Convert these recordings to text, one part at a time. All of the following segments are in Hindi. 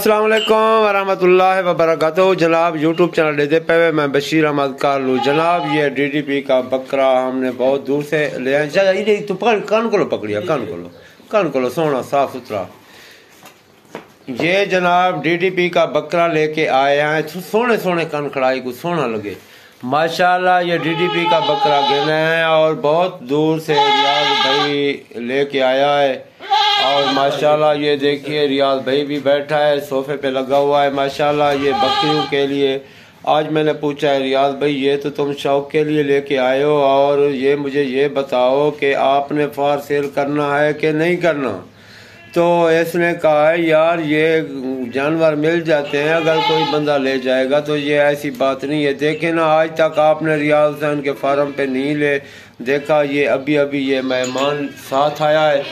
अस्सलाम वालेकुम वरहमतुल्लाहि वबरकातुहू। जनाब यूट्यूब चैनल देते पे मैं बशीर अहमद कारलू। जनाब ये DDP का बकरा हमने बहुत दूर से ले आए। तो पकड़ कान को लो, पकड़िया कान को लो सोना साफ सुथरा। ये जनाब DDP का बकरा लेके आए हैं। सोने सोने कान खड़ाई को सोना लगे माशाल्लाह। ये DDP का बकरा गिना है और बहुत दूर से रियाज भाई लेके आया है। और माशाल्लाह ये देखिए रियाज भाई भी बैठा है, सोफे पे लगा हुआ है माशाल्लाह। ये बकरियों के लिए आज मैंने पूछा है, रियाज भाई ये तो तुम शौक के लिए लेके आए हो और ये मुझे ये बताओ कि आपने फॉर सेल करना है कि नहीं करना। तो इसने कहा है यार ये जानवर मिल जाते हैं, अगर कोई बंदा ले जाएगा तो ये ऐसी बात नहीं है। देखे ना आज तक आपने रियाज हुसैन के फार्म पे नहीं ले देखा। ये अभी अभी ये मेहमान साथ आया है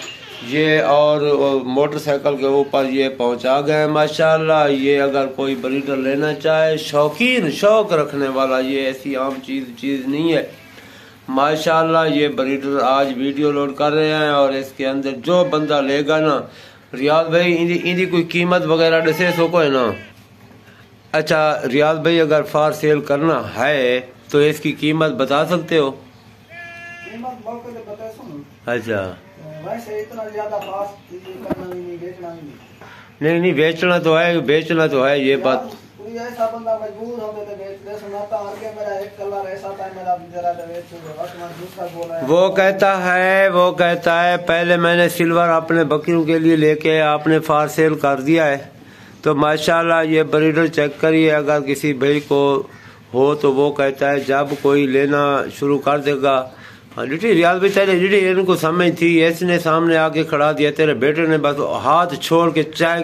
ये और मोटरसाइकिल के ऊपर ये पहुंचा गए माशाल्लाह। ये अगर कोई ब्रीडर लेना चाहे, शौकीन शौक रखने वाला, ये ऐसी आम चीज़ नहीं है माशाल्लाह। ये ब्रीडर आज वीडियो लोड कर रहे हैं और इसके अंदर जो बंदा लेगा ना, रियाज भाई इनकी कोई कीमत वगैरह दसे सो को है ना। अच्छा रियाज भाई अगर फार सेल करना है तो इसकी कीमत बता सकते हो? कीमत मौके पे बता सुन। अच्छा वैसे इतना ज्यादा फास्ट करना नहीं, बेचना नहीं बेचना तो है ये बात। कोई ऐसा बंदा मजबूर होते तो बेच दे। सुनाता हर के मेरा एक कलर ऐसा था, मेरा जरा बेच दूसरा बोला। वो कहता है पहले मैंने सिल्वर अपने बकरियों के लिए लेके आपने फार सेल कर दिया है। तो माशाल्लाह ये ब्रीडर चेक करिए, अगर किसी भाई को हो तो वो कहता है जब कोई लेना शुरू कर देगा। हाँ डिटी रियाज भाई तेरे डिटी इनको समझ थी, इसने सामने आके खड़ा दिया, तेरे बेटे ने बस हाथ छोड़ के चाय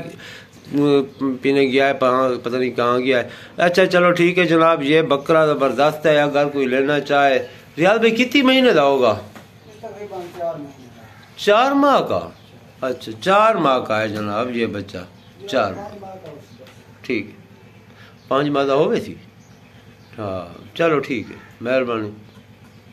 पीने गया है, पता नहीं कहाँ गया है। अच्छा चलो ठीक है जनाब, ये बकरा ज़बरदस्त है, अगर कोई लेना चाहे। रियाज भाई कितनी महीने का होगा? 4 माह का। अच्छा 4 माह का है जनाब ये बच्चा, 4 ठीक है 5 माह का हो गई थी। हाँ चलो ठीक है, मेहरबानी।